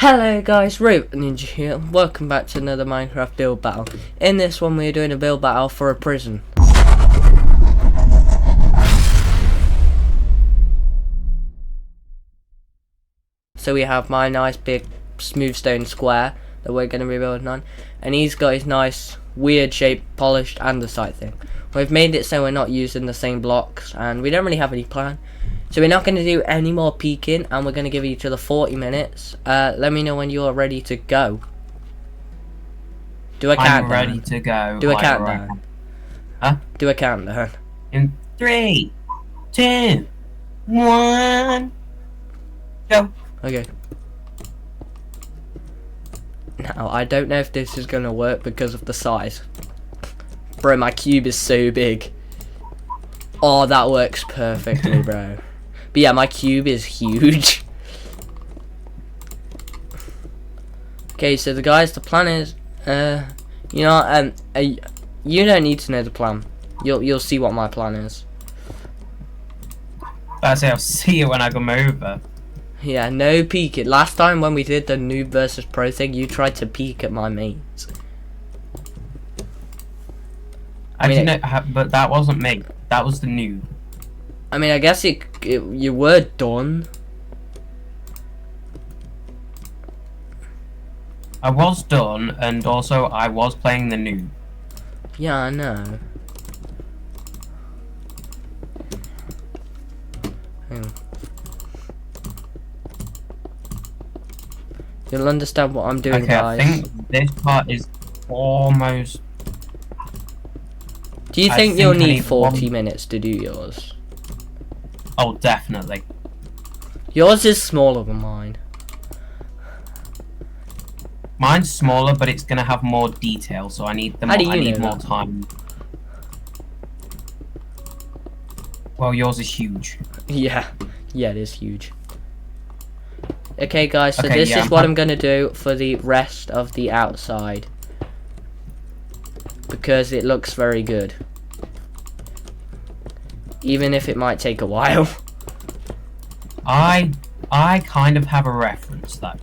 Hello guys, Root Ninja here, and welcome back to another Minecraft build battle. In this one we're doing a build battle for a prison. So we have my nice big smooth stone square that we're going to be building on, and he's got his nice weird shaped polished andesite thing. We've made it so we're not using the same blocks, and we don't really have any plan. So we're not going to do any more peeking, and we're going to give each other 40 minutes. Let me know when you're ready to go. Do a countdown. I'm ready to go. Do a countdown. Right. Huh? Do a countdown. In 3, 2, 1, go. Okay. Now, I don't know if this is going to work because of the size. Bro, my cube is so big. Oh, that works perfectly, bro. But yeah, my cube is huge. Okay, so the plan is, you don't need to know the plan. You'll see what my plan is. I say I'll see you when I come over. Yeah, no peeking. Last time when we did the noob versus pro thing, you tried to peek at my mates. But that wasn't me. That was the noob. I mean, I guess you were done. I was done, and also I was playing the noob. Yeah, I know. Hang on. You'll understand what I'm doing, Okay, guys. I think this part is almost... Do you think you'll need 40 minutes to do yours? Oh, definitely. Yours is smaller than mine. Mine's smaller, but it's gonna have more detail, so I need I need more time. Well, yours is huge. Yeah, it is huge. Okay, guys, so this is what I'm gonna do for the rest of the outside, because it looks very good, even if it might take a while. I kind of have a reference though.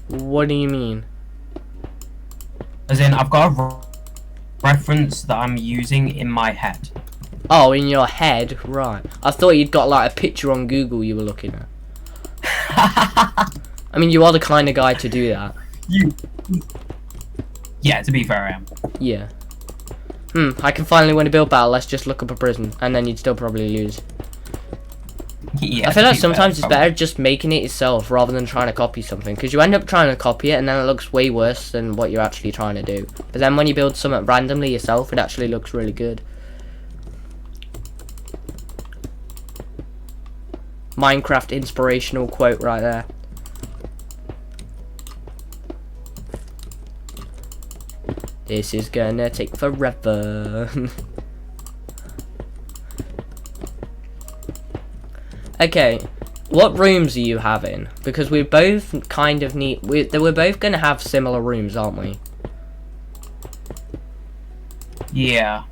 What do you mean? As in, I've got a reference that I'm using in my head. Oh, in your head, right. I thought you'd got like a picture on Google you were looking at. I mean, you are the kind of guy to do that. Yeah, to be fair, I am. Yeah. I can finally win a build battle. Let's just look up a prison, and then you'd still probably lose. Yeah, I feel like sometimes it's better just making it yourself rather than trying to copy something, because you end up trying to copy it and then it looks way worse than what you're actually trying to do. But then when you build something randomly yourself, it actually looks really good. Minecraft inspirational quote right there. This is gonna take forever. Okay, what rooms are you having? Because we both kind of need... We're both gonna have similar rooms, aren't we? Yeah.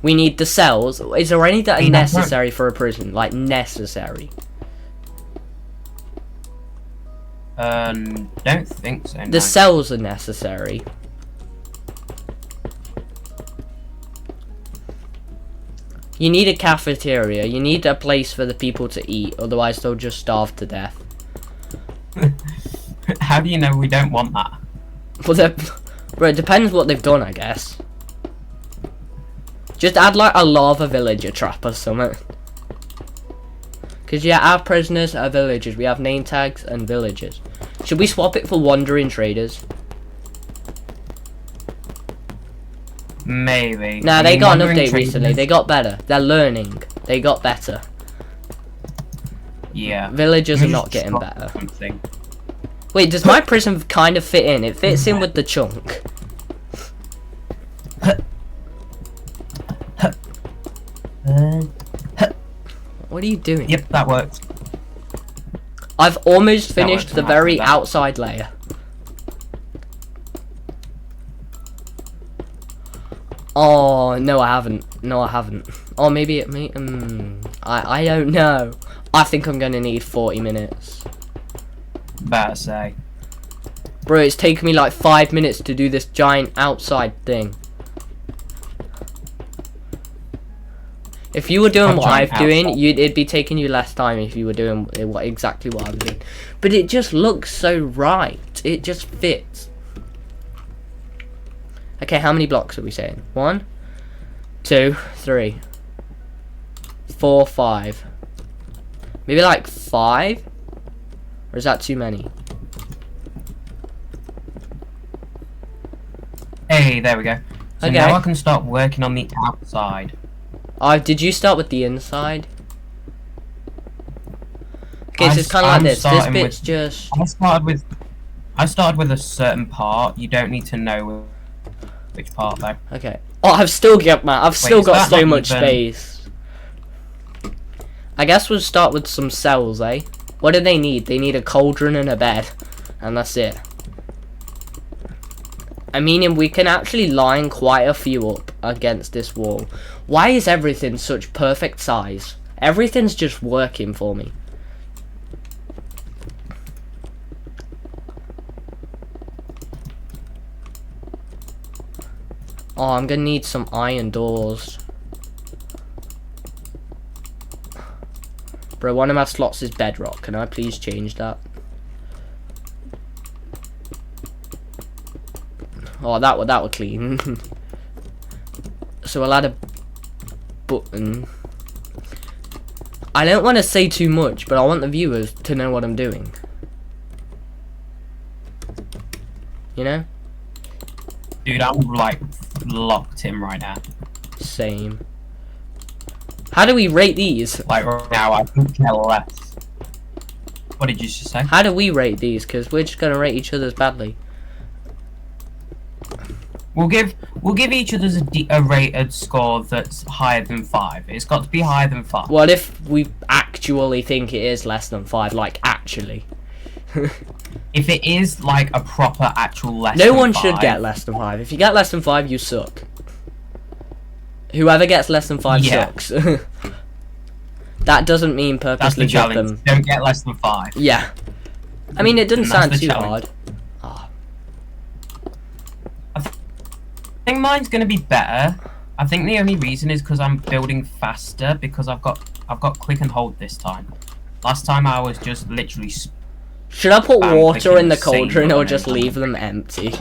We need the cells. Is there any that are necessary for a prison? Like, necessary? Don't think so, no. The cells are necessary. You need a cafeteria. You need a place for the people to eat, otherwise they'll just starve to death. How do you know we don't want that? Well, bro, it depends what they've done, I guess. Just add like a lava villager trap or something. Because yeah, our prisoners are villagers. We have name tags and villagers. Should we swap it for wandering traders? Maybe. Nah, they got an update recently. They got better. They're learning. They got better. Yeah. Villagers are not getting better. Wait, does my prison kind of fit in? It fits in with the chunk. What are you doing? Yep, that works. I've almost finished the very outside layer. Oh, no I haven't. No I haven't. Or maybe it may... I don't know. I think I'm going to need 40 minutes. Better say. Bro, it's taken me like 5 minutes to do this giant outside thing. If you were doing what I'm doing, it'd be taking you less time if you were doing exactly what I'm doing. But it just looks so right. It just fits. Okay, how many blocks are we saying? 1, 2, 3, 4, 5. Maybe like 5? Or is that too many? Hey, there we go. So Okay. now I can start working on the outside. Did you start with the inside? Okay, so it's kind of like this. This bit's just... I started with a certain part. You don't need to know which part though. Okay. Oh, I've still got so much space. I guess we'll start with some cells, eh? What do they need? They need a cauldron and a bed, and that's it. I mean, we can actually line quite a few up against this wall. Why is everything such perfect size? Everything's just working for me. Oh, I'm gonna need some iron doors. Bro, one of my slots is bedrock. Can I please change that? Oh, that would clean. So I'll add a button. I don't want to say too much, but I want the viewers to know what I'm doing. You know? Dude, I'm like locked in right now. Same. How do we rate these? Like right now, I couldn't care less. What did you just say? How do we rate these? Because we're just gonna rate each other's badly. We'll give each other's a rated score that's higher than 5. It's got to be higher than 5. What if we actually think it is less than 5? Like, actually. If it is like a proper actual less No than one 5, should get less than 5. If you get less than 5, you suck. Whoever gets less than 5 sucks. That doesn't mean that's purposely the give challenge. them. Don't get less than 5. Yeah. I mean, it doesn't And that's sound the too challenge. hard. I think mine's gonna be better. I think the only reason is because I'm building faster because I've got click and hold this time. Last time I was just literally. Should I put water clicking in the the same cauldron or button just every leave them empty?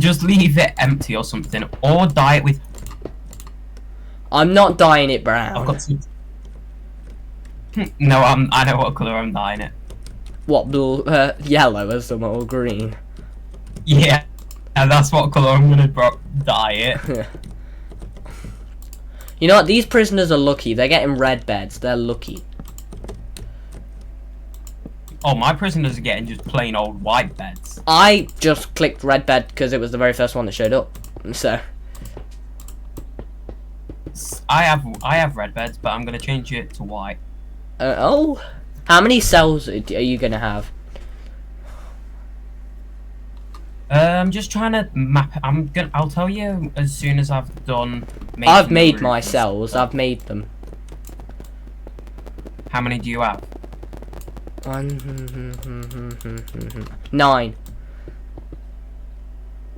Just leave it empty or something, or dye it with. I'm not dyeing it I've brown. got some. No, I know what color I'm dyeing it. What, blue, yellow as some or green? Yeah, and that's what color I'm gonna dye it. You know what? These prisoners are lucky. They're getting red beds. They're lucky. Oh, my prisoners are getting just plain old white beds. I just clicked red bed because it was the very first one that showed up. So I have red beds, but I'm gonna change it to white. oh, how many cells are you gonna have? I'm just trying to map. I'll tell you as soon as I've done. I've made the my roof and cells. stuff. I've made them. How many do you have? 9.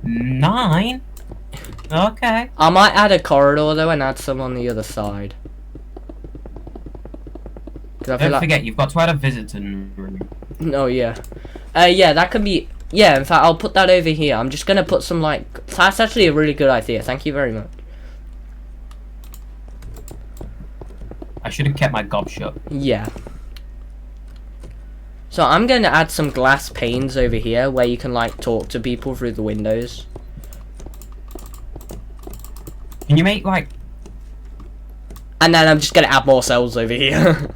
9? Okay. I might add a corridor though and add some on the other side. 'Cause I feel Don't like... forget, you've got to add a visitor room. No, yeah. Yeah, that could be... Yeah, in fact, I'll put that over here. I'm just gonna put some, like... That's actually a really good idea. Thank you very much. I should have kept my gob shut. Yeah. So I'm going to add some glass panes over here where you can like talk to people through the windows. Can you make like... And then I'm just going to add more cells over here.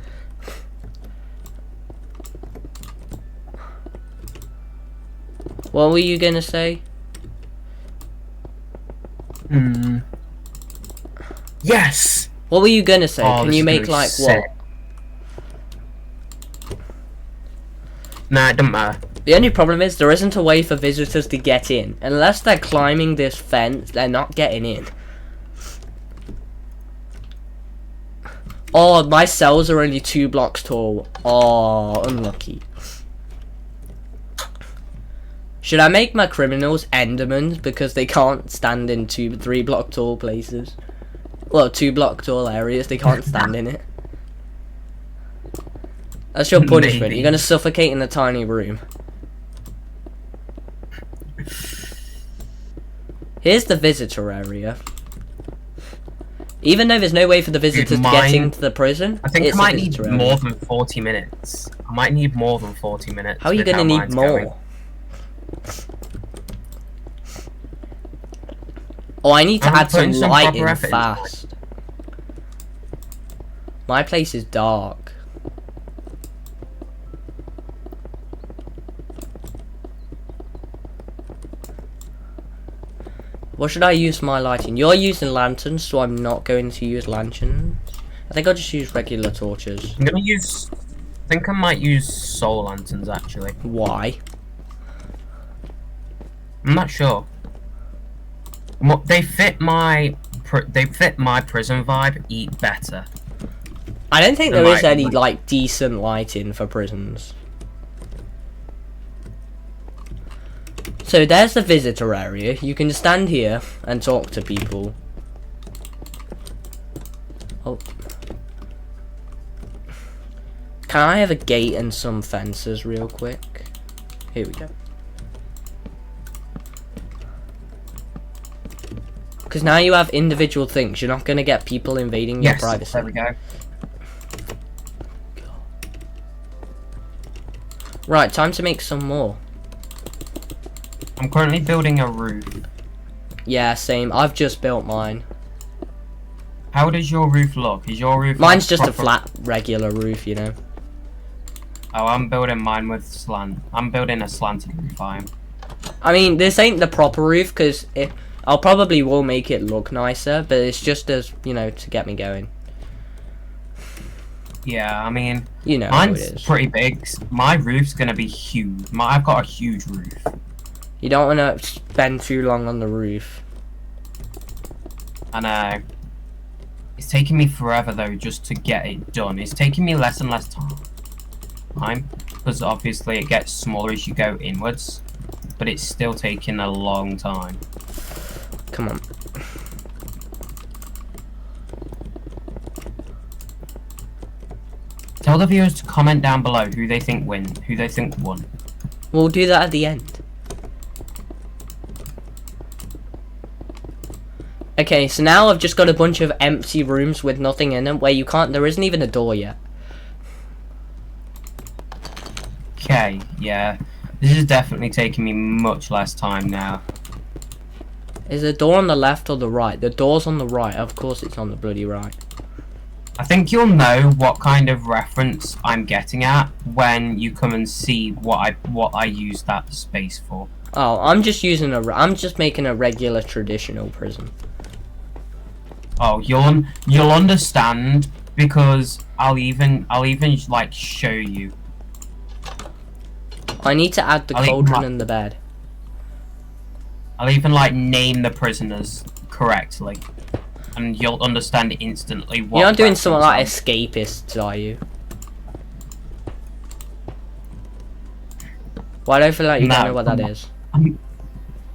What were you going to say? Yes! What were you going to say? Oh, Can this you is make gonna be like sick. what? Nah, it doesn't matter. The only problem is there isn't a way for visitors to get in. Unless they're climbing this fence, they're not getting in. Oh, my cells are only 2 blocks tall. Oh, unlucky. Should I make my criminals Endermans because they can't stand in 2-3 block tall places? Well, 2 block tall areas, they can't stand in it. That's your punishment. Maybe. You're gonna suffocate in a tiny room. Here's the visitor area. Even though there's no way for the visitors to get into the prison, I think I it's might a need visitor area. more than 40 minutes. I might need more than 40 minutes. How are you with gonna need mine's more? going. Oh, I need to I'm add some putting some light proper in effort into fast. My place is dark. What should I use for my lighting? You're using lanterns, so I'm not going to use lanterns. I think I'll just use regular torches. I'm gonna use. I think I might use soul lanterns actually. Why? I'm not sure. They fit my prison vibe better. I don't think There there is might- any like decent lighting for prisons. So there's the visitor area. You can stand here and talk to people. Oh. Can I have a gate and some fences real quick? Here we go. Because now you have individual things. You're not going to get people invading your Yes, privacy. there we go. Right, time to make some more. I'm currently building a roof. Yeah, same. I've just built mine. How does your roof look? Is your roof? Mine's like just a proper- flat, regular roof, you know. Oh, I'm building mine with slant. I'm building a slanted roof. I mean, this ain't the proper roof, because I'll probably will make it look nicer, but it's just as, you know, to get me going. Yeah, I mean, You know how it mine's is. pretty big. My roof's gonna be huge. I've got a huge roof. You don't want to spend too long on the roof. I know. It's taking me forever though, just to get it done. It's taking me less and less time, because obviously it gets smaller as you go inwards, but it's still taking a long time. Come on. Tell the viewers to comment down below who they think won. We'll do that at the end. Okay, so now I've just got a bunch of empty rooms with nothing in them, where you can't, there isn't even a door yet. Okay, yeah. This is definitely taking me much less time now. Is the door on the left or the right? The door's on the right, of course it's on the bloody right. I think you'll know what kind of reference I'm getting at when you come and see what I use that space for. Oh, I'm just using I'm just making a regular traditional prison. Oh, you'll understand because I'll even like show you. I need to add the I think cauldron my- and the bed. I'll even like name the prisoners correctly, and you'll understand instantly what. You're not doing something like reference escapists, are you? Why do I feel like you don't No, know what that I'm not. is?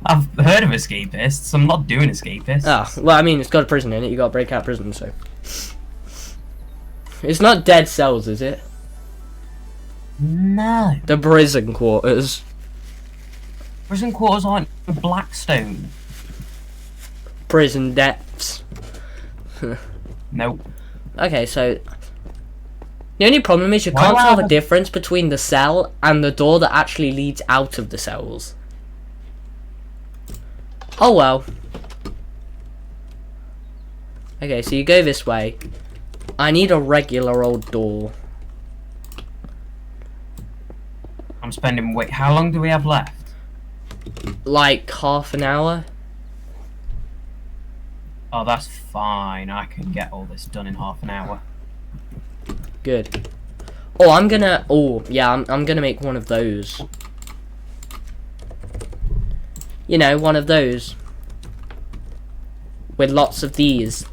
I've heard of escapists. I'm not doing escapists. Oh, well, I mean, it's got a prison in it. You got to break out of prison, so. It's not dead cells, is it? No. The prison quarters. Prison quarters aren't in Blackstone. Prison depths. Nope. Okay, so. The only problem is you Why can't do I tell the have a- difference between the cell and the door that actually leads out of the cells. Oh well. Okay, so you go this way. I need a regular old door. I'm spending. Wait, how long do we have left? Like half an hour. Oh, that's fine. I can get all this done in half an hour. Good. Oh, I'm gonna. Oh, yeah, I'm gonna make one of those. You know, one of those. With lots of these.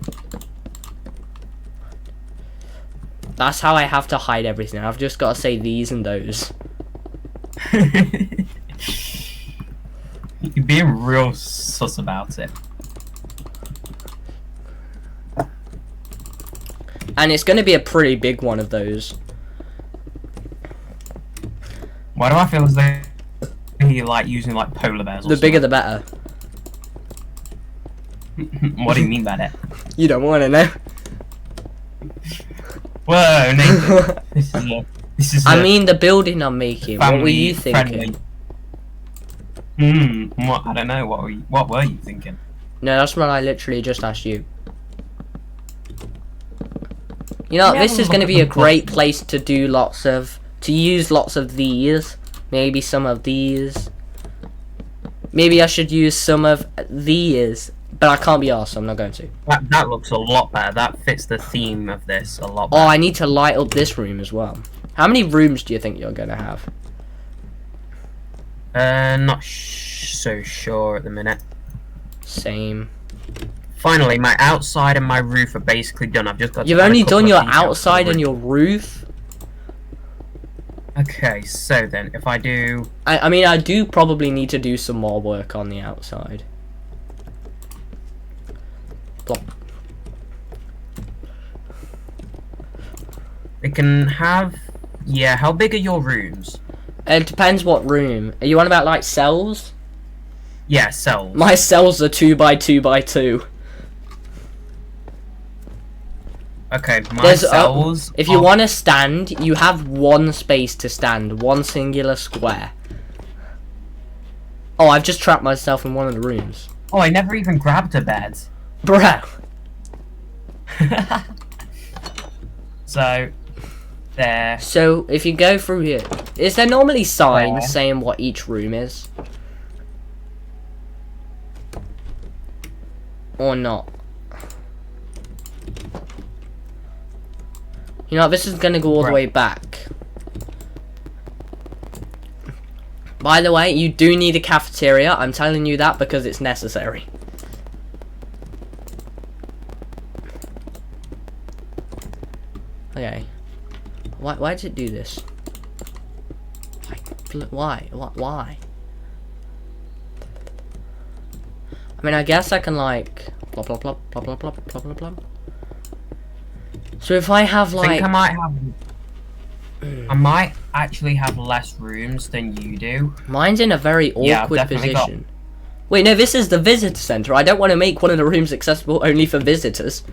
That's how I have to hide everything. I've just got to say these and those. You're being real sus about it. And it's going to be a pretty big one of those. Why do I feel as though you're like using like polar bears? Or The bigger the better. What do you mean by that? You don't want to know. Whoa, Nathan. This is I mean the building I'm making. What were you thinking? What? I don't know. What were you thinking? No, that's what I literally just asked you. You know, this is going to be a great place to do use lots of these. Maybe some of these. Maybe I should use some of these. But I can't be arsed, so I'm not going to. That looks a lot better. That fits the theme of this a lot Oh, better. I need to light up this room as well. How many rooms do you think you're going to have? Not so sure at the minute. Same. Finally, my outside and my roof are basically done. I've just got. You've only done your outside and your roof? Okay, so then, if I do... I mean, I do probably need to do some more work on the outside. Plop. It can have... Yeah, how big are your rooms? It depends what room. Are you on about, like, cells? Yeah, cells. My cells are 2x2x2. Okay, my There's cells... if you want to stand, you have one space to stand. One singular square. Oh, I've just trapped myself in one of the rooms. Oh, I never even grabbed a bed. Bro. So, there. So, if you go through here, is there normally signs There. saying what each room is? Or not? You know, this is gonna go all the Right. way back. By the way, you do need a cafeteria. I'm telling you that because it's necessary. Okay. Why did it do this? Why? Why? I mean, I guess I can like plop plop plop plop plop plop plop plop plop. So if I have I like, think I might have... I might actually have less rooms than you do. mine's in a very Yeah, I've awkward definitely got- position. Wait, no, this is the visitor center. I don't want to make one of the rooms accessible only for visitors.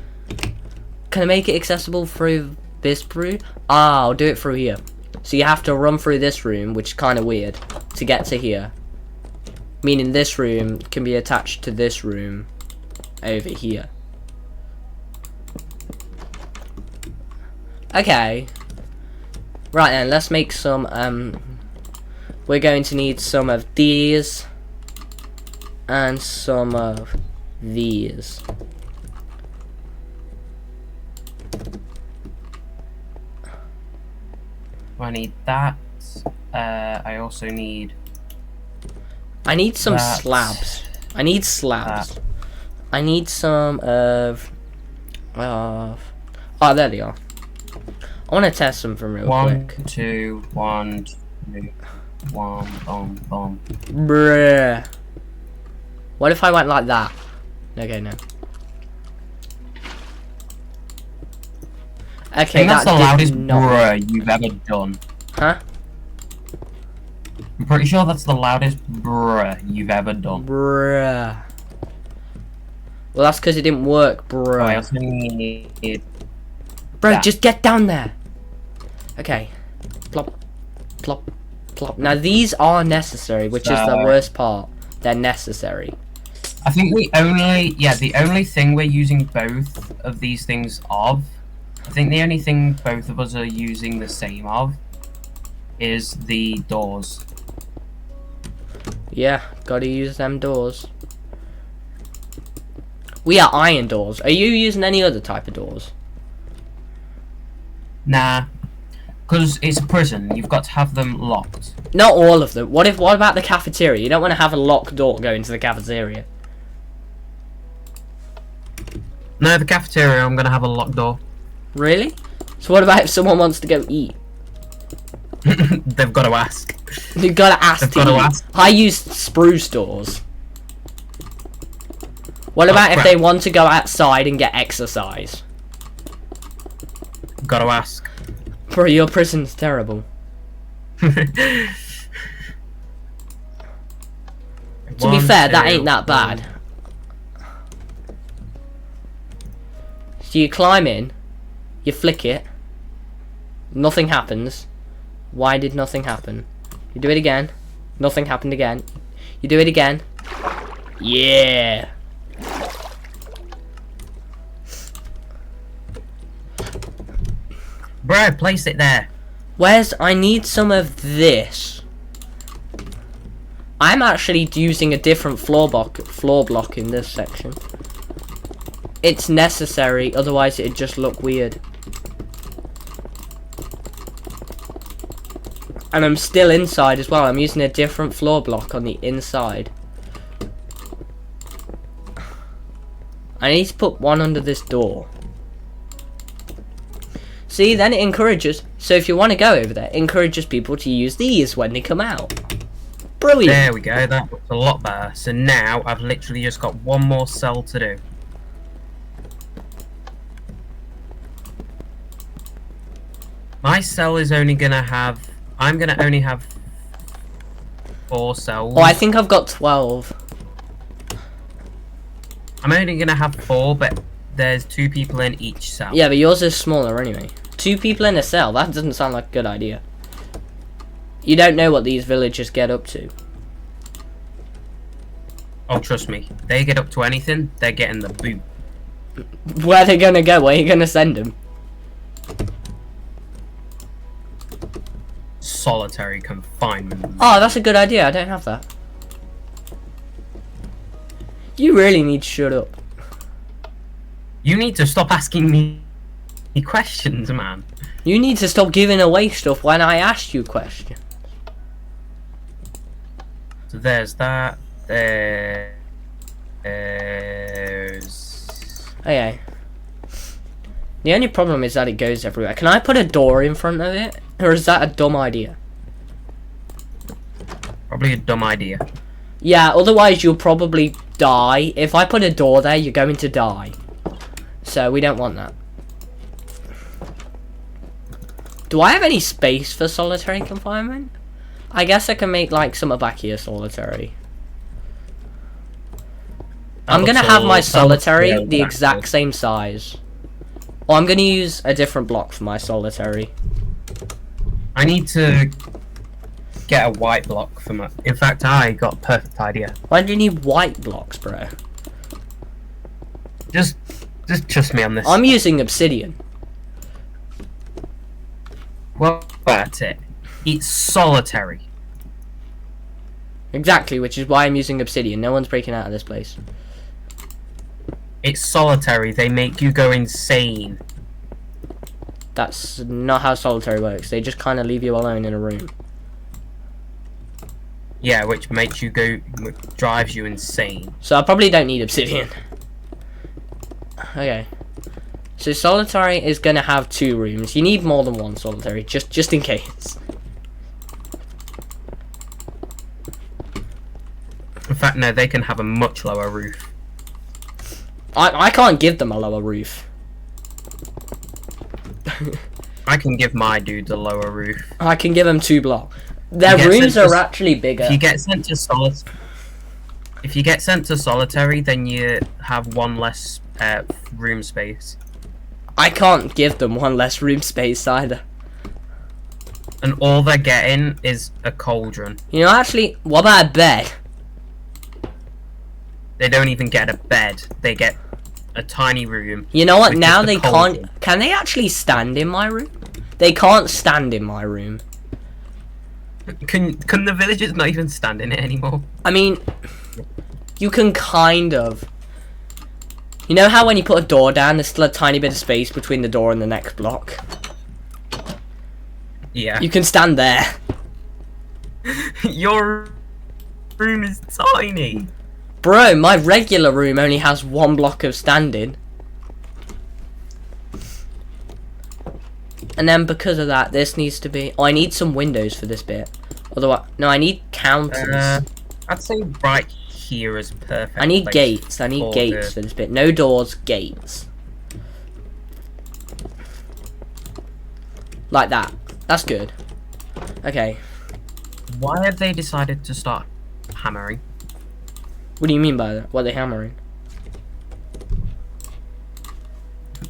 Can I make it accessible through this room? Ah, I'll do it through here. So you have to run through this room, which is kind of weird, to get to here. Meaning this room can be attached to this room over here. Okay. Right then, let's make some, we're going to need some of these. And some of these. I need that. I also need... I need some That. slabs. I need slabs. I need some of... oh, there they are. I want to test them from real One, quick. two, one, two, one, boom, boom. Bruh. What if I went like that? Okay, no. I Okay, think that's the did loudest not- bruh you've ever done. Huh? I'm pretty sure that's the loudest bruh you've ever done. Bruh. Well, that's because it didn't work, Oh, I bruh. also need... Bro, that. just get down there. Okay. Plop. Plop. Plop. Now, these are necessary, which is the So- worst part. They're necessary. I think the only thing we're using both of these things of, I think the only thing both of us are using the same of, is the doors. Yeah, gotta use them doors. We are iron doors. Are you using any other type of doors? Nah, because it's a prison. You've got to have them locked. Not all of them. What about the cafeteria? You don't want to have a locked door going to the cafeteria. No, the cafeteria, I'm gonna have a locked door. Really? So what about if someone wants to go eat? They've got to ask. You gotta ask They've to got to eat. ask. I use spruce doors. What Oh, about if crap. they want to go outside and get exercise? Got to ask. Bro, your prison's terrible. To To be fair, that ain't that bad. So you climb in, you flick it, nothing happens. Why did nothing happen? You do it again, nothing happened again. You do it again. Yeah. Bro, place it there. Where's... I need some of this. I'm actually using a different floor block in this section. It's necessary, otherwise it'd just look weird. And I'm still inside as well. I'm using a different floor block on the inside. I need to put one under this door. See, then it encourages. So if you want to go over there, it encourages people to use these when they come out. Brilliant. There we go, that looks a lot better. So now I've literally just got one more cell to do. My cell is only gonna have... I'm gonna only have 4 cells. Oh, I think I've got 12. I'm only gonna have 4, but there's 2 people in each cell. Yeah, but yours is smaller anyway. 2 people in a cell, that doesn't sound like a good idea. You don't know what these villagers get up to. Oh, trust me. They get up to anything, they're getting the boot. Where are they gonna go? Where are you gonna send them? Solitary confinement. Oh, that's a good idea. I don't have that. You really need to shut up. You need to stop asking me questions, man. You need to stop giving away stuff when I asked you questions. So there's that. There's... Okay. The only problem is that it goes everywhere. Can I put a door in front of it? Or is that a dumb idea? Probably a dumb idea. Yeah, otherwise you'll probably die. If I put a door there, you're going to die. So we don't want that. Do I have any space for solitary confinement? I guess I can make like some back here solitary. I'm gonna have my solitary the exact same size. Or I'm gonna use a different block for my solitary. I need to get a white block for my... In fact, I got a perfect idea. Why do you need white blocks, bro? Just trust me on this. I'm using obsidian. Well, that's it. It's solitary. Exactly, which is why I'm using obsidian. No one's breaking out of this place. It's solitary. They make you go insane. That's not how solitary works. They just kind of leave you alone in a room. Yeah, which makes you go... drives you insane. So I probably don't need obsidian. Okay. So solitary is gonna have 2 rooms. You need more than one solitary, just in case. In fact, no, they can have a much lower roof. I can't give them a lower roof. I can give my dudes a lower roof. I can give them 2 blocks. Their You get rooms sent are to- actually bigger. If you get sent to solitary, then you have 1 less room space. I can't give them 1 less room space either. And all they're getting is a cauldron. You know, actually, what about a bed? They don't even get a bed. They get a tiny room. You know what? With Now just a they cauldron. can't. Can they actually stand in my room? They can't stand in my room. Can the villagers not even stand in it anymore? I mean, you can kind of. You know how when you put a door down, there's still a tiny bit of space between the door and the next block? Yeah. You can stand there. Your room is tiny. Bro, my regular room only has 1 block of standing. And then because of that, this needs to be... Oh, I need some windows for this bit. Otherwise... No, I need counters. I'd say right here is perfect. I need place gates. I need for gates the- for this bit. No doors, gates. Like that. That's good. Okay. Why have they decided to start hammering? What do you mean by that? What are they hammering?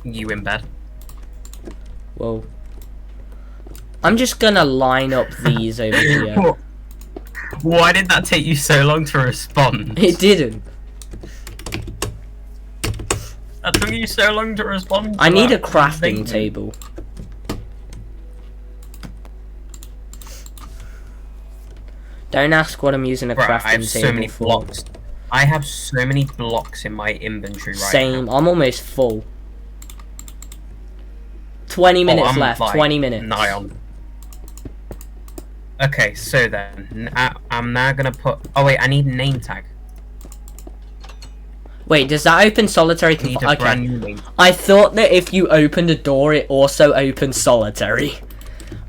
You in bed? Whoa. I'm just gonna line up these over here. Why did that take you so long to respond? It didn't. That took you so long to respond. I to need a that crafting statement. table. Don't ask what I'm using a Right, crafting I have table so many for. blocks. I have so many blocks in my inventory right Same. now. I'm almost full. 20 minutes I'm, left. like, 20 minutes. Nigh on. Okay, so then I'm now gonna put. Oh wait, I need a name tag. Wait, does that open solitary? I need a brand Okay. new name. I thought that if you opened a door, it also opened solitary.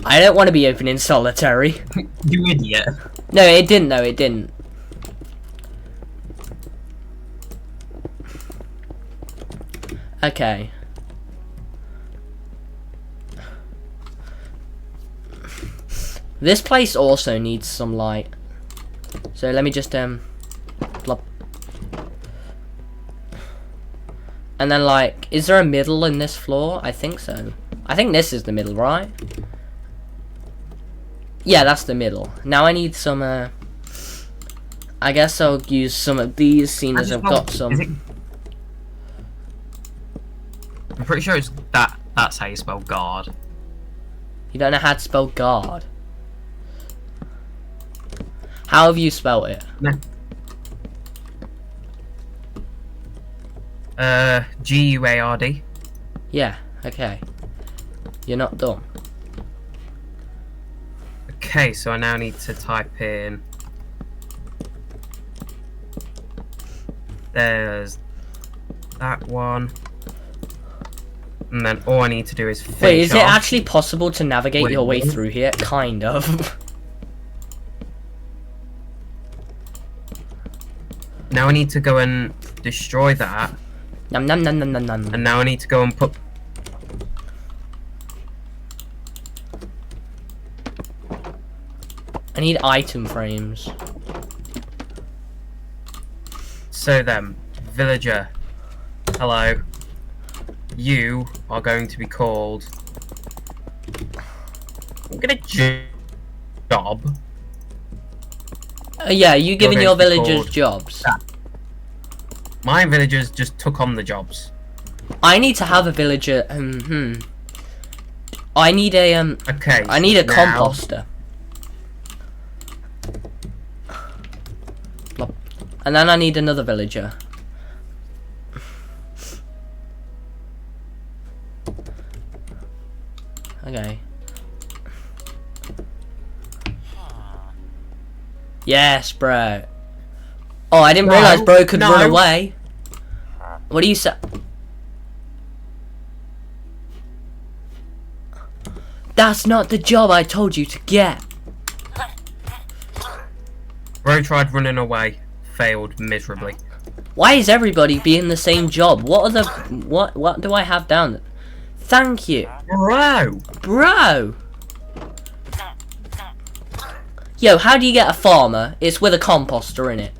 I don't want to be opening solitary. You idiot. No, it didn't though. It didn't. Okay. This place also needs some light. So let me just plop. And then like, is there a middle in this floor? I think so. I think this is the middle, right? Yeah, that's the middle. Now I need some I guess I'll use some of these, seeing as I've got some. I'm pretty sure it's that's how you spell guard. You don't know how to spell guard. How have you spelled it? No. Guard. Yeah, okay. You're not dumb. Okay, so I now need to type in. There's that one. And then all I need to do is finish Wait, is it off. actually possible to navigate Wait, your way what? through here? Kind of. Now I need to go and destroy that. Num num num num num num. And now I need to go and put. I need item frames. So then, villager. Hello. You are going to be called. I'm gonna job. Yeah, you giving going your to be villagers called- jobs. My villagers just took on the jobs. I need to have a villager. I need a Okay. I need a now- composter. Plop. And then I need another villager. Okay. Yes, bro. Oh, I didn't No, realize bro could no. run away. What do you say? That's not the job I told you to get. Bro tried running away, failed miserably. Why is everybody being the same job? What are the what do I have down there? Thank you, Bro! bro. Yo, how do you get a farmer? It's with a composter in it.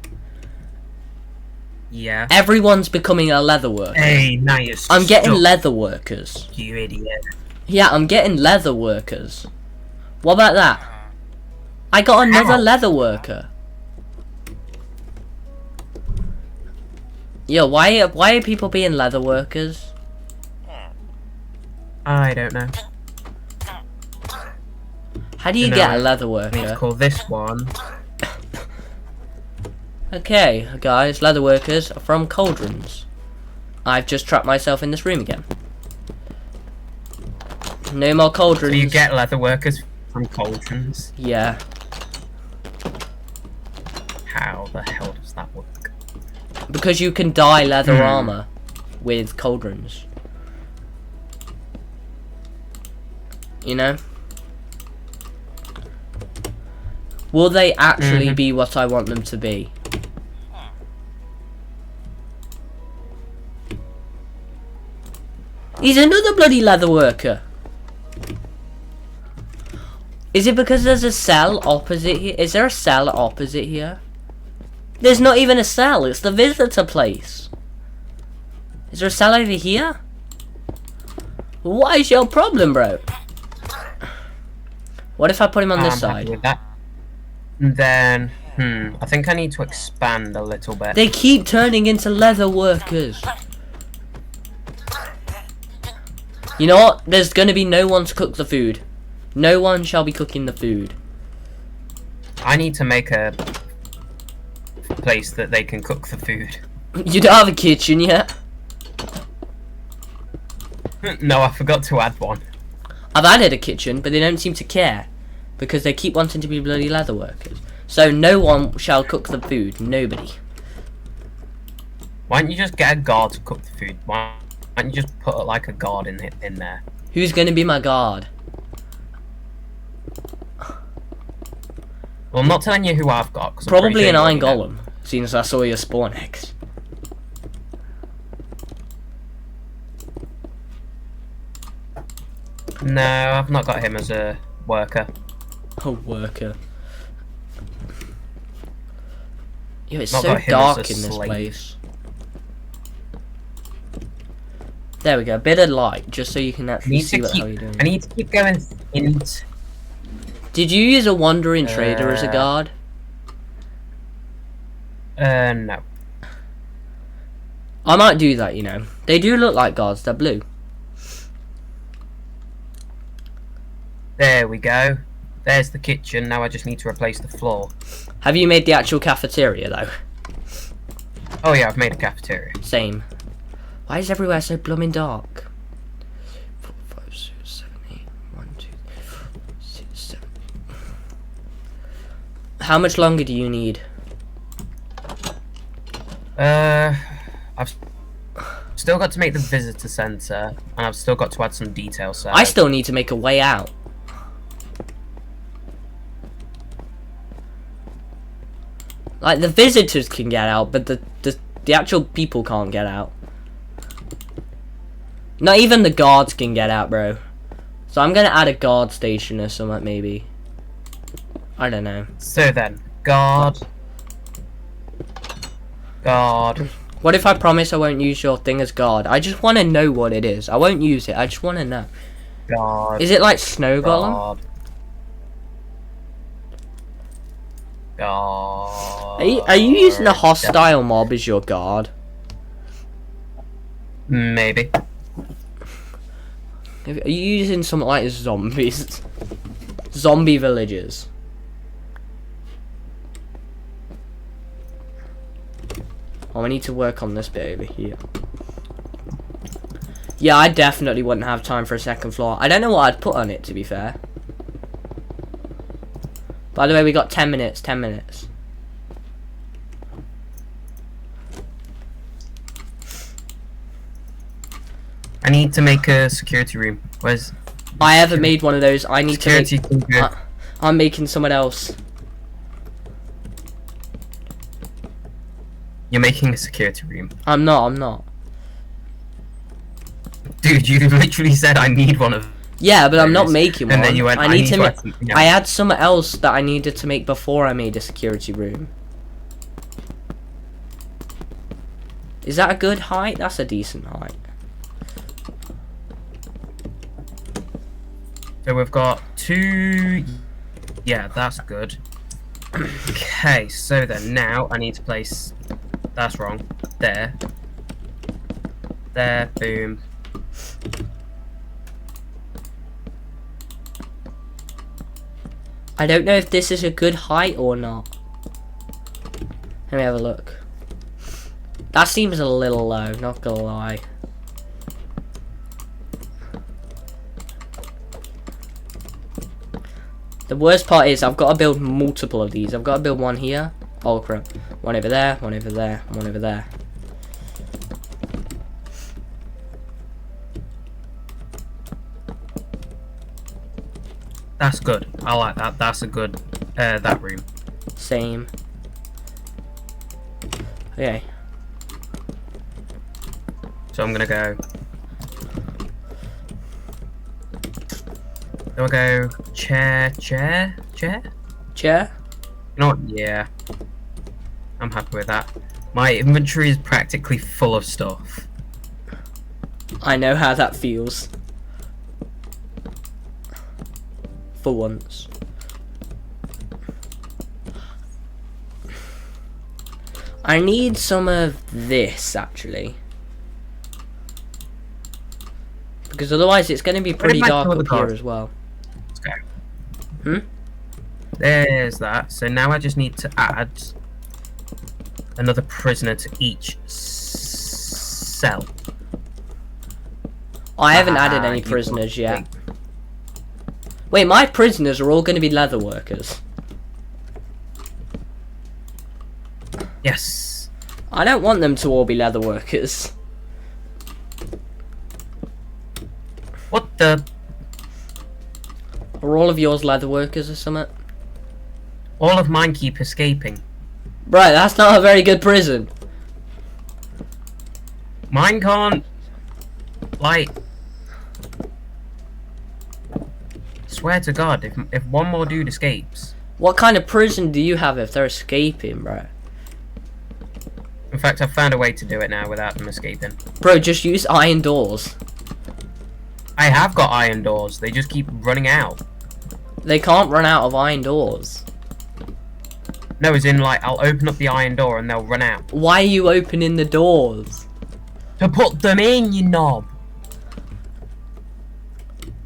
Yeah. Everyone's becoming a leather worker. Hey, now you're I'm getting stuck, leather workers. you idiot. Yeah, I'm getting leather workers. What about that? I got another How? leather worker. Yo, why are people being leather workers? I don't know. How do you No, get a leather I need to worker? call this one. Okay, guys, leather workers are from cauldrons. I've just trapped myself in this room again. No more So cauldrons. you get leather workers from cauldrons. Yeah. How the hell does that work? Because you can dye leather Hmm. armor with cauldrons. You know? Will they actually be what I want them to be? He's another bloody leather worker. Is it because there's a cell opposite here? Is there a cell opposite here? There's not even a cell. It's the visitor place. Is there a cell over here? What is your problem, bro? What if I put him on this side? With that. Then, I think I need to expand a little bit. They keep turning into leather workers. You know what? There's gonna be no one to cook the food. No one shall be cooking the food. I need to make a place that they can cook the food. You don't have a kitchen yet? No, I forgot to add one. I've added a kitchen, but they don't seem to care. Because they keep wanting to be bloody leather workers. So no one shall cook the food. Nobody. Why don't you just get a guard to cook the food? Why don't you just put like a guard in there? Who's gonna be my guard? Well, I'm not telling you who I've got. 'Cause I'm Probably pretty an sure iron you know. golem. Seeing as I saw your spawn eggs. No, I've not got him as a worker. A worker. Yo, it's Not so got him as dark a in this slave. place. There we go, a bit of light, just so you can actually see what the hell you're doing. I need to keep going in. Did you use a wandering trader as a guard? No. I might do that, you know. They do look like guards, they're blue. There we go. There's the kitchen. Now I just need to replace the floor. Have you made the actual cafeteria, though? Oh yeah, I've made a cafeteria. Same. Why is everywhere so blooming dark? 4, 5, 6, 7, 8. 1, 2, 3, 4, 6, 7. How much longer do you need? I've still got to make the visitor center, and I've still got to add some details. So I still need to make a way out. Like, the visitors can get out, but the actual people can't get out. Not even the guards can get out, bro. So I'm gonna add a guard station or something, maybe. I don't know. So then, guard. What if I promise I won't use your thing as guard? I just want to know what it is. I won't use it. I just want to know. Guard. Is it like Snow Golem? Guard. Are you using a hostile mob as your guard? Maybe. Are you using something like zombies? Zombie villagers. Oh, I need to work on this bit over here. Yeah, I definitely wouldn't have time for a second floor. I don't know what I'd put on it, to be fair. By the way, we got 10 minutes, 10 minutes. I need to make a security room. Where's... I haven't made one of those. I need security to make... I'm making someone else. You're making a security room. I'm not. Dude, you literally said I need one of... Yeah, but I'm not making one. And then you went, I need to add something else. I had something else that I needed to make before I made a security room. Is that a good height? That's a decent height. So we've got 2... Yeah, that's good. Okay, so then now I need to place... That's wrong. There. There, boom. I don't know if this is a good height or not. Let me have a look. That seems a little low, not gonna lie. The worst part is I've got to build multiple of these. I've got to build one here. Oh crap. One over there, one over there, one over there. That's good. I like that. That's a good, that room. Same. Okay. So I'm gonna go. Then we'll go chair. Chair? You know what? Yeah. I'm happy with that. My inventory is practically full of stuff. I know how that feels. For once. I need some of this, actually. Because otherwise it's going to be pretty dark up here as well. Let's go. Hmm? There's that. So now I just need to add another prisoner to each cell. I haven't added any prisoners yet. Wait, my prisoners are all going to be leather workers. Yes. I don't want them to all be leather workers. What the? Are all of yours leather workers or something? All of mine keep escaping. Right, that's not a very good prison. Mine can't. Like. Swear to God, if one more dude escapes. What kind of prison do you have if they're escaping, bro? In fact, I've found a way to do it now without them escaping. Bro, just use iron doors. I have got iron doors. They just keep running out. They can't run out of iron doors. No, as in, like, I'll open up the iron door and they'll run out. Why are you opening the doors? To put them in, you knob!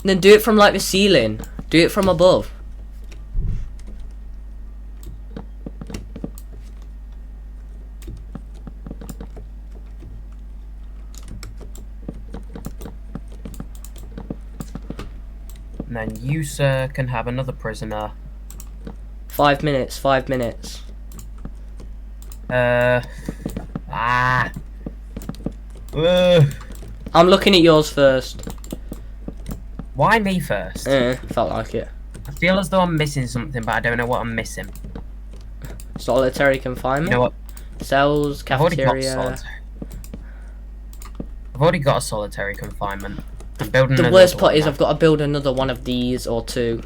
Then do it from, like, the ceiling. Do it from above. And then you, sir, can have another prisoner. 5 minutes, 5 minutes. Ugh. I'm looking at yours first. Why me first? Felt like it. I feel as though I'm missing something, but I don't know what I'm missing. Solitary confinement? You know what? Cells, I've already cafeteria. got a solitary confinement. I'm building The another worst part one is now. I've got to build another one of these or two.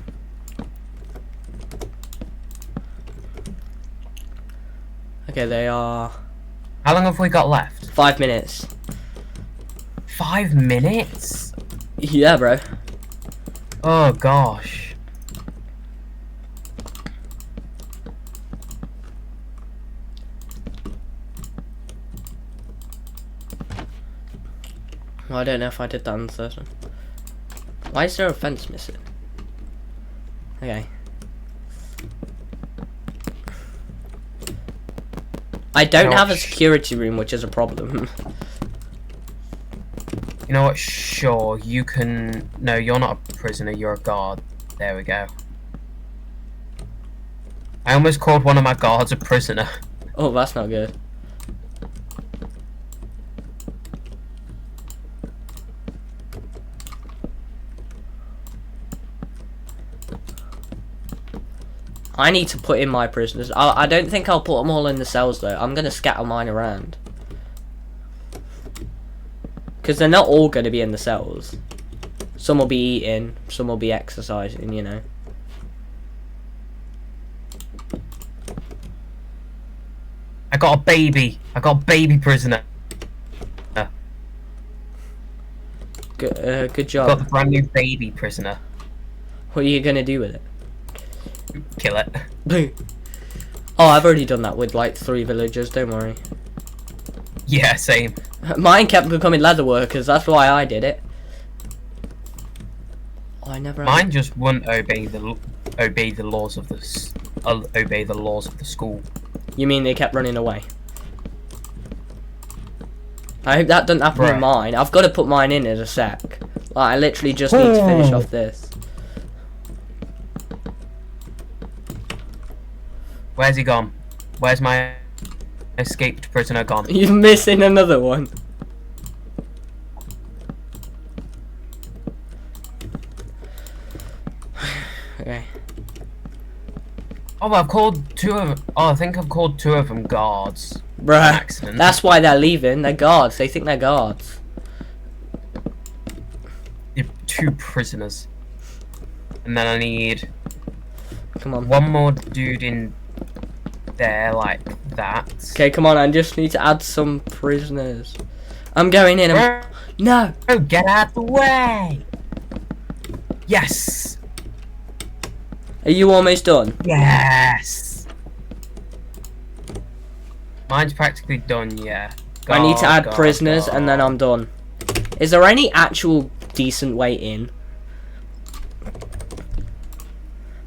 Okay, they are How long have we got left? 5 minutes. 5 minutes? Yeah, bro. Oh gosh. Well, I don't know if I did that on the first one. Why is there a fence missing? Okay. I don't have a security room, which is a problem. You know what? Sure, you can... No, you're not a prisoner, you're a guard. There we go. I almost called one of my guards a prisoner. Oh, that's not good. I need to put in my prisoners. I don't think I'll put them all in the cells, though. I'm going to scatter mine around. Because they're not all going to be in the cells. Some will be eating, some will be exercising, you know. I got a baby. I got a baby prisoner. Good Got job. the brand new baby prisoner. What are you going to do with it? Kill it. Oh, I've already done that with like 3 villagers, don't worry. Yeah, same. Mine kept becoming leather workers, that's why I did it. Oh, I never. Mine just wouldn't obey the laws of the school. You mean they kept running away? I hope that doesn't happen with Right. mine. I've got to put mine in a sec. Like, I literally just need to finish off this. Where's he gone? Where's my escaped prisoner gone? You're missing another one. Okay, Oh, I've called two of them. Oh, I think I've called two of them guards. Bruh, Accident. that's why they're leaving. They're guards. They think they're guards. You're two prisoners. And then I need Come on. one more dude in there like that. Okay, come on. I just need to add some prisoners. I'm going in. No. Oh, get out the way! Yes! Are you almost done? Yes! Mine's practically done, yeah. I need to add God, prisoners God. and then I'm done. Is there any actual decent way in?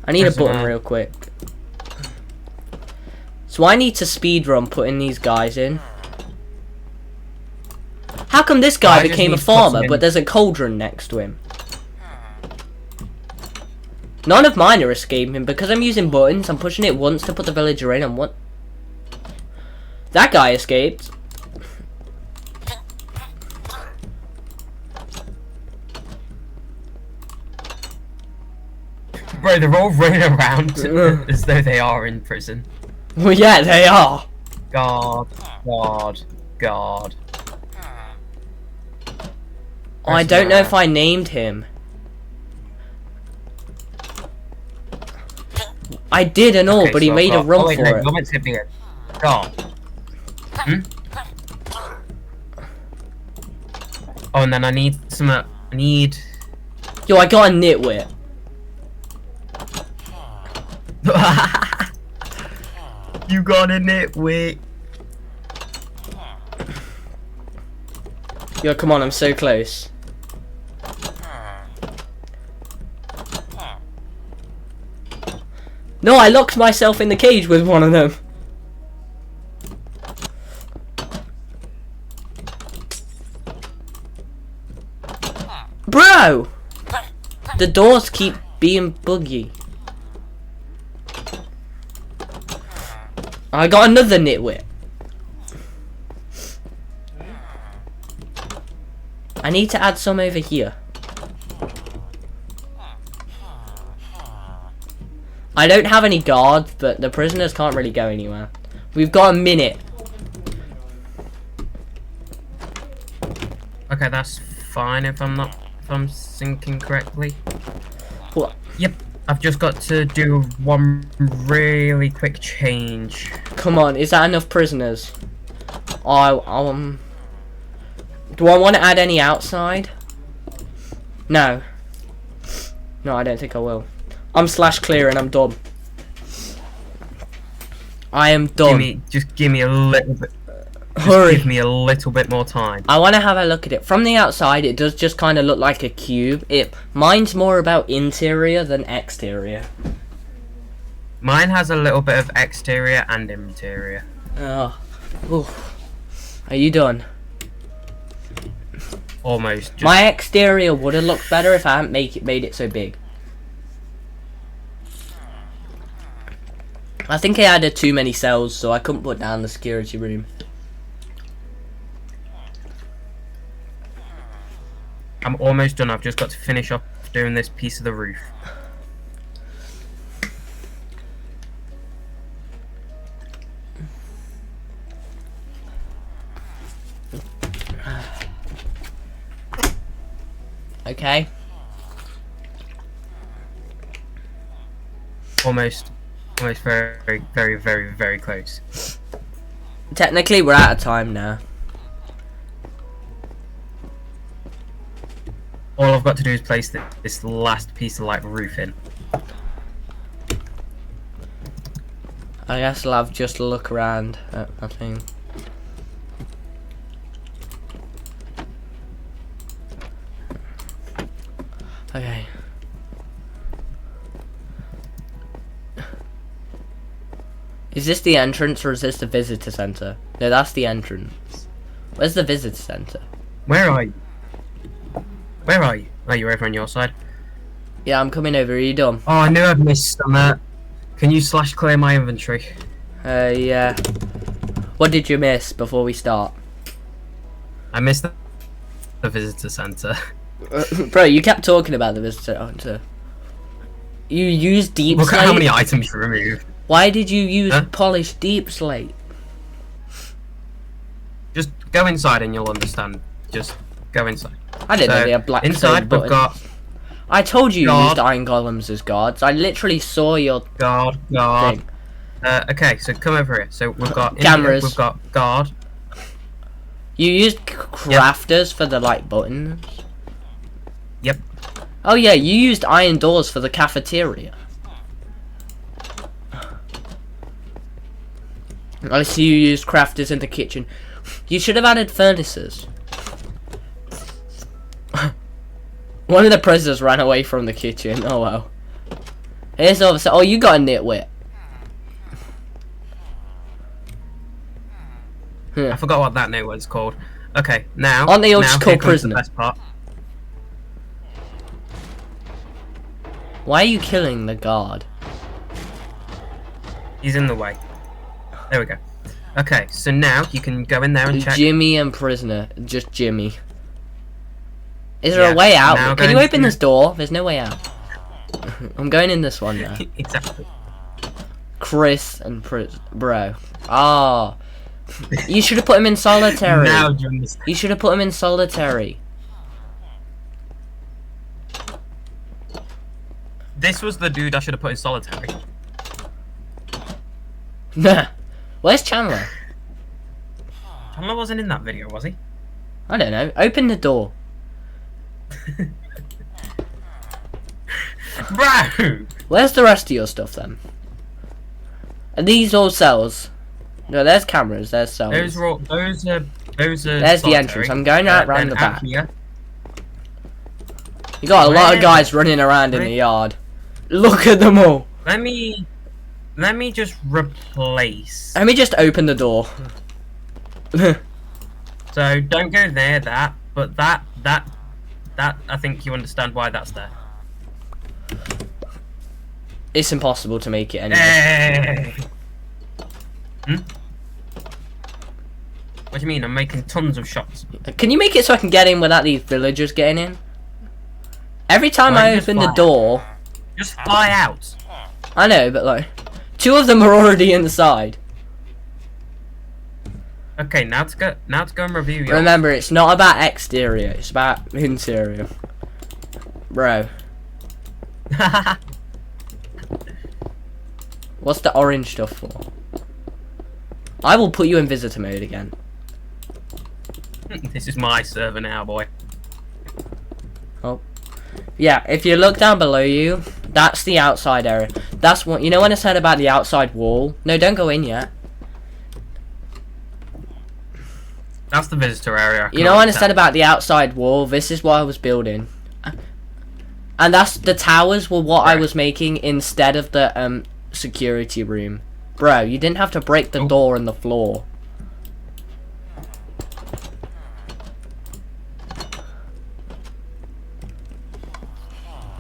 I need a button Prisoner. real quick. So I need to speedrun putting these guys in. How come this guy I just became need a to put farmer some in. but there's a cauldron next to him? None of mine are escaping because I'm using buttons. I'm pushing it once to put the villager in and what? That guy escaped. Bro, they're all running around as though they are in prison. Well, yeah, they are. God, God, God. I don't know if I named him. I did and all, Okay, but he so I've made a got- run oh, wait, for no, it. go back to the beard. God. Hmm? Oh, and then I need some. I need. Yo, I got a nitwit. You got a nitwit. Yo, come on, I'm so close. No, I locked myself in the cage with one of them. Bro! The doors keep being buggy. I got another nitwit. I need to add some over here. I don't have any guards, but the prisoners can't really go anywhere. We've got a minute. Okay, that's fine if I'm thinking correctly. What? Yep, I've just got to do one really quick change. Come on, is that enough prisoners? Do I want to add any outside? No. No, I don't think I will. I'm slash clear and I'm done. I am done. Just give me a little bit. Hurry. Give me a little bit more time. I want to have a look at it. From the outside, it does just kind of look like a cube. Mine's more about interior than exterior. Mine has a little bit of exterior and interior. Oh. Oof. Are you done? Almost. Just My exterior would have looked better if I hadn't made it so big. I think I added too many cells, so I couldn't put down the security room. I'm almost done. I've just got to finish off doing this piece of the roof. Okay. Almost very, very, very, very close. Technically, we're out of time now. All I've got to do is place this last piece of like roof in. I guess I'll have just a look around at my thing. Okay. Is this the entrance or is this the visitor center? No, that's the entrance. Where's the visitor center? Where are you? Where are you? Oh, you're over on your side. Yeah, I'm coming over. Are you done? Oh, I knew I'd missed on that. Can you slash clear my inventory? Yeah. What did you miss before we start? I missed the visitor center. Bro, you kept talking about the visitor center. You used deep Look slate. at how many items you removed. Why did you use Huh? polished deep slate? Just go inside and you'll understand. Just go inside. I didn't know So, they had black inside stone buttons. we've got I told you you guard. used iron golems as guards. I literally saw your guard. thing. Okay, so come over here. So we've got Cameras. We've got guard. You used crafters for the like buttons. Yep. Oh yeah, you used iron doors for the cafeteria. I see you used crafters in the kitchen. You should have added furnaces. One of the prisoners ran away from the kitchen. Oh well. Here's also. Oh, you got a nitwit. I forgot what that name was called. Okay, now. Aren't they all now, just here called comes the prisoner? best part. Why are you killing the guard? He's in the way. There we go. Okay, so now you can go in there and check. Jimmy and prisoner. Just Jimmy. Is there Yeah, a way now out? Can going you open to- this door? There's no way out. I'm going in this one now. Exactly. Chris and bro. Ah. You should have put him in solitary. Now you understand. You should have put him in solitary. This was the dude I should have put in solitary. Nah. Where's Chandler? Chandler wasn't in that video, was he? I don't know. Open the door. Bro! Where's the rest of your stuff then? Are these all cells? No, there's cameras. There's cells. Those are There's the solitary. entrance. I'm going out round Then the out back. here. You got a lot of Where? guys running around in Where? the yard. Look at them all. Let me just replace. Let me just open the door. So don't go there. But that. I think you understand why that's there. It's impossible to make it anyway. Hey! What do you mean? I'm making tons of shots. Can you make it so I can get in without these villagers getting in? Every time Why I don't you just open the fly? door, Just fly out. I know, but like, two of them are already inside. Okay, now to go and review your. Remember, it's not about exterior; it's about interior, bro. What's the orange stuff for? I will put you in visitor mode again. This is my server now, boy. Yeah, if you look down below you, that's the outside area. That's what, you know when I said about the outside wall? No, don't go in yet. That's the visitor area. You know when I said about the outside wall? This is what I was building. And that's, the towers were what I Right. was making instead of the security room. Bro, you didn't have to break the Oh. door and the floor.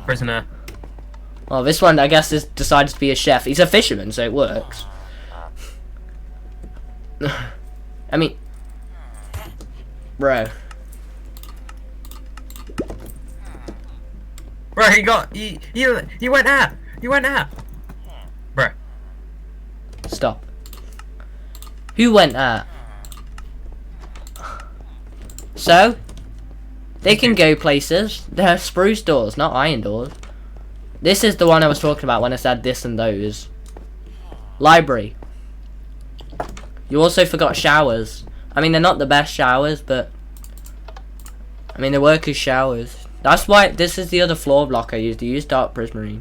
prisoner. Well, this one, I guess, is decided to be a chef. He's a fisherman, so it works. I mean... Bro. Bro, he went out. He went out. Bro. Stop. Who went at? So? They can go places. They're spruce doors, not iron doors. This is the one I was talking about when I said this and those. Library. You also forgot showers. I mean, they're not the best showers, but... I mean, they're workers' showers. That's why this is the other floor block I used. I used dark prismarine.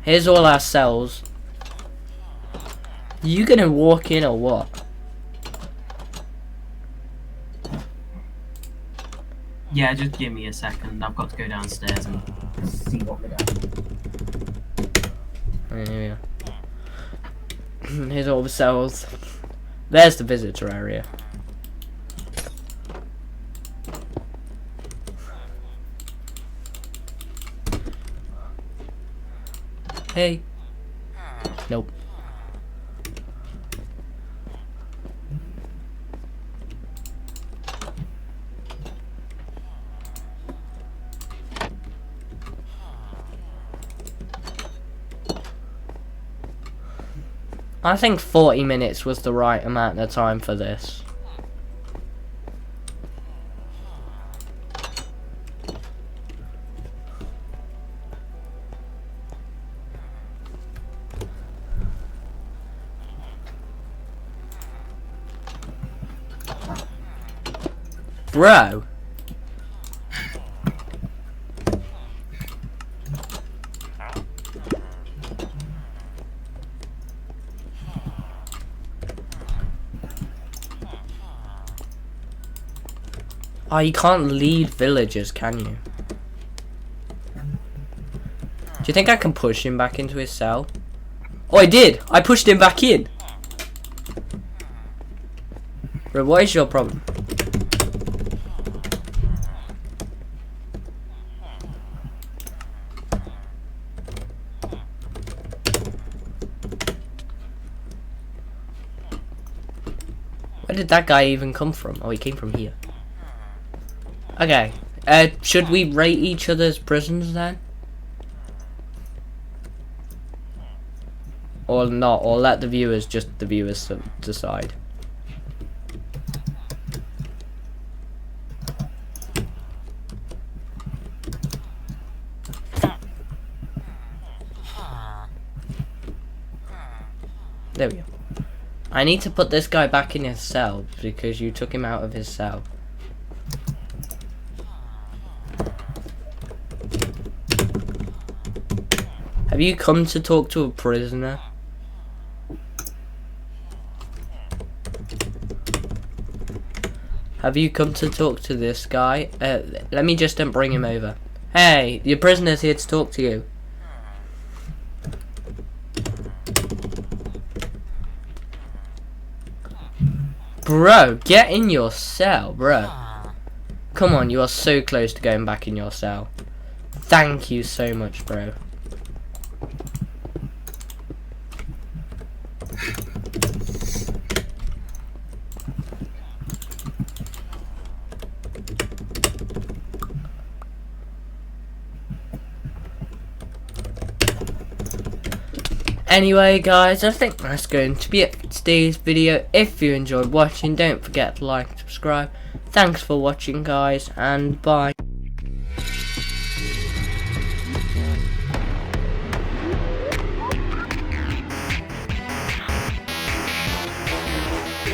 Here's all our cells. You gonna walk in or what? Yeah, just give me a second. I've got to go downstairs and see what we're doing. Here we are. Here's all the cells. There's the visitor area. Hey. Nope. I think 40 minutes was the right amount of time for this. Bro. Oh, you can't lead villagers, can you? Do you think I can push him back into his cell? Oh, I did! I pushed him back in! Bro, what is your problem? Where did that guy even come from? Oh, he came from here. Okay. Should we rate each other's prisons then? Or not? Or let the viewers decide? There we go. I need to put this guy back in his cell because you took him out of his cell. Have you come to talk to a prisoner? Have you come to talk to this guy? Let me just bring him over. Hey, your prisoner's here to talk to you. Bro, get in your cell, bro. Come on, you are so close to going back in your cell. Thank you so much, bro. Anyway guys, I think that's going to be it for today's video. If you enjoyed watching, don't forget to like and subscribe. Thanks for watching guys, and bye.